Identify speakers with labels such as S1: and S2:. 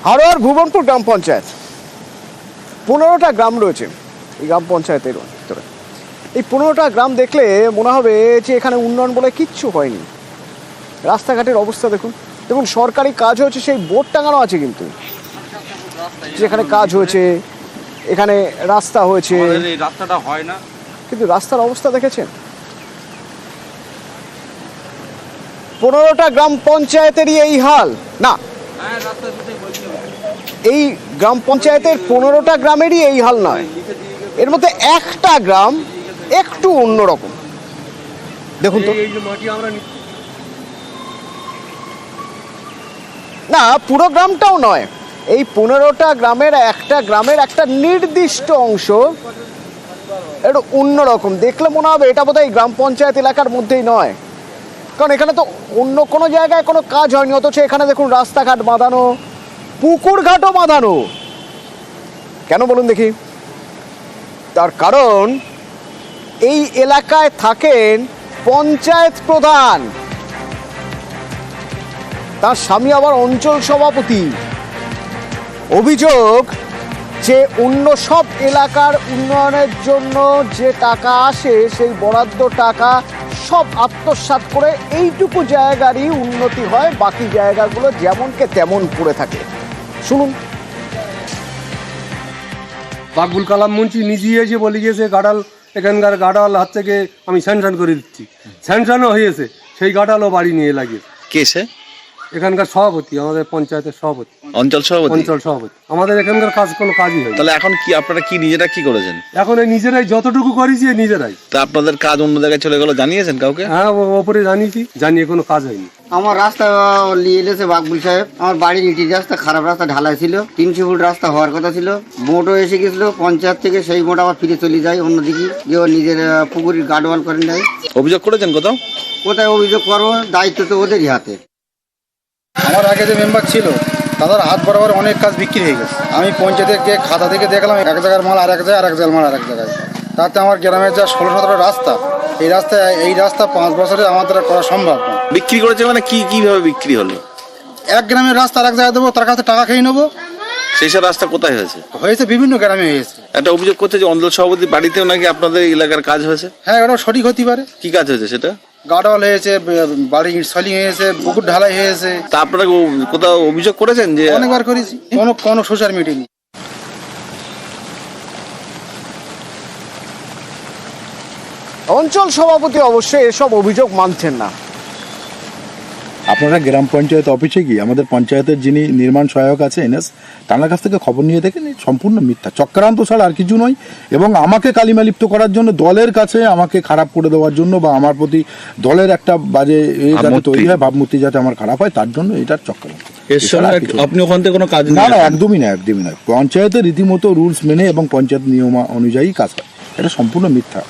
S1: হারোয়ার ভুবনপুর গ্রাম পঞ্চায়েত 15টা গ্রাম রয়েছে এই গ্রাম পঞ্চায়েতের ভিতরে। এই 15টা গ্রাম দেখলে মনে হবে যে এখানে উন্নয়ন বলে কিচ্ছু হয়নি। রাস্তাঘাটের অবস্থা দেখুন, দেখুন সরকারি কাজ হয়েছে সেই বোর্ড টাঙানো আছে, কিন্তু যেখানে কাজ হয়েছে এখানে রাস্তা হয়েছে,
S2: রাস্তাটা হয় না,
S1: কিন্তু রাস্তার অবস্থা দেখেছেন? 15টা গ্রাম পঞ্চায়েতেরই এই হাল না, এই গ্রাম পঞ্চায়েতের 15টা গ্রামেরই এই হাল নয়, এর মধ্যে একটা গ্রাম একটু অন্যরকম। দেখুন তো, না পুরো গ্রামটাও নয়, এই 15টা গ্রামের একটা নির্দিষ্ট অংশ একটু অন্যরকম। দেখলে মনে হবে এটা বোধহয় গ্রাম পঞ্চায়েত এলাকার মধ্যেই নয়, কারণ এখানে তো অন্য কোনো জায়গায় কোনো কাজ হয়নি, অথচ এখানে দেখুন রাস্তাঘাট বাঁধানো, পুকুর ঘাটও বাঁধানো। কেন বলুন দেখি? তার কারণ এই এলাকায় থাকেন পঞ্চায়েত প্রধান, তার স্বামী আবার অঞ্চল সভাপতি। অভিযোগ যে অন্য সব এলাকার উন্নয়নের জন্য যে টাকা আসে সেই বরাদ্দ টাকা সব আত্মসাৎ করে এইটুকু জায়গারই উন্নতি হয়, বাকি জায়গাগুলো যেমনকে তেমন পড়ে থাকে। শুনুন।
S3: বাকবুল কালাম মুন্সি নিজেই এসে বলে গিয়েছে গাডাল, এখানকার গাডাল হাত থেকে আমি স্যাংশন করে দিচ্ছি, স্যাংশনও হয়েছে, সেই গাডালও বাড়ি নিয়ে লাগিয়েছে।
S2: কে সে?
S3: এখানকার সভাপতি, আমাদের পঞ্চায়েতের সভাপতি,
S2: অঞ্চল সভাপতি।
S3: আমাদের এখানকার কোনো কাজই হয়।
S2: তাহলে এখন কি আপনারা নিজেরা কি করেছেন?
S3: এখন এই নিজেরাই যতটুকু করেছি নিজেরাই।
S2: তা আপনাদের কাজ অন্য জায়গায় চলে গেল, জানিয়েছেন কাউকে?
S3: হ্যাঁ, ওপরে জানিয়েছি, জানিয়ে কোনো কাজ হয়নি।
S4: আমার রাস্তা নিয়ে এলেছে বাকবুল সাহেব, আমার বাড়ির ইটির রাস্তা খারাপ, রাস্তা ঢালাই ছিল, 300 ফুট রাস্তা হওয়ার কথা ছিল, বোটও এসে গেছিল পঞ্চায়েত থেকে, সেই বোট আবার ফিরে চলে যায় অন্যদিকে, যে নিজের পুকুরের গার্ডওয়াল করে নেয়।
S2: অভিযোগ করেছেন কোথাও?
S4: কোথায় অভিযোগ করবো? দায়িত্ব তো ওদেরই হাতে।
S5: আমার আগে যে মেম্বার ছিল তাদের হাত বরাবর অনেক কাজ বিক্রি হয়ে গেছে। আমি পঞ্চায়েতের গিয়ে খাতা থেকে দেখলাম এক জায়গার মাল আর এক জায়গায়, আর এক জায়গার মাল আর এক জায়গায়। তাতে আমার গ্রামের যা 16-17 রাস্তা, এই রাস্তা 5 বছরে আমাদের করা সম্ভব না।
S2: বিক্রি করেছে মানে কিভাবে বিক্রি হলো?
S5: এক গ্রামের রাস্তা আর এক জায়গায় দেবো, তার কাছে টাকা খেয়ে নেবো।
S2: সেই সব রাস্তা কোথায় হয়েছে?
S5: বিভিন্ন গ্রামে হয়েছে।
S2: একটা অভিযোগ করছে যে অঞ্চল সভাপতি বাড়িতেও নাকি আপনাদের এলাকার কাজ হয়েছে।
S5: হ্যাঁ, এটা সঠিক হতে পারে।
S2: কি কাজ হয়েছে সেটা?
S5: গার্ডওয়াল হয়েছে, বাড়ি ইনস্টলিং হয়েছে, পুকুর ঢালাই হয়েছে।
S2: তা আপনারা কোথাও অভিযোগ করেছেন? যে
S5: অনেকবার করেছি, কোনো সোশ্যাল মিডিয়া।
S1: অঞ্চল সভাপতি অবশ্যই এসব অভিযোগ মানছেন না।
S6: আপনারা গ্রাম পঞ্চায়েত অফিসে গিয়ে আমাদের পঞ্চায়েতের যিনি নির্মাণ সহায়ক আছে এনএস, তার কাছ থেকে খবর নিয়ে দেখেন, সম্পূর্ণ মিথ্যা, চক্রান্ত ছাড়া আর কিছু নয়। এবং আমাকে কালিমালিপ্ত করার জন্য, দলের কাছে আমাকে খারাপ করে দেওয়ার জন্য, বা আমার প্রতি দলের একটা বাজে যাতে তৈরি হয়, ভাবমূর্তি যাতে আমার খারাপ হয়, তার জন্য এটার চক্রান্ত।
S2: আপনি ওখান থেকে কোনো কাজ?
S6: না, একদমই নয়। পঞ্চায়েতের রীতিমতো রুলস মেনে এবং পঞ্চায়েত নিয়ম অনুযায়ী কাজ হয়, এটা সম্পূর্ণ মিথ্যা।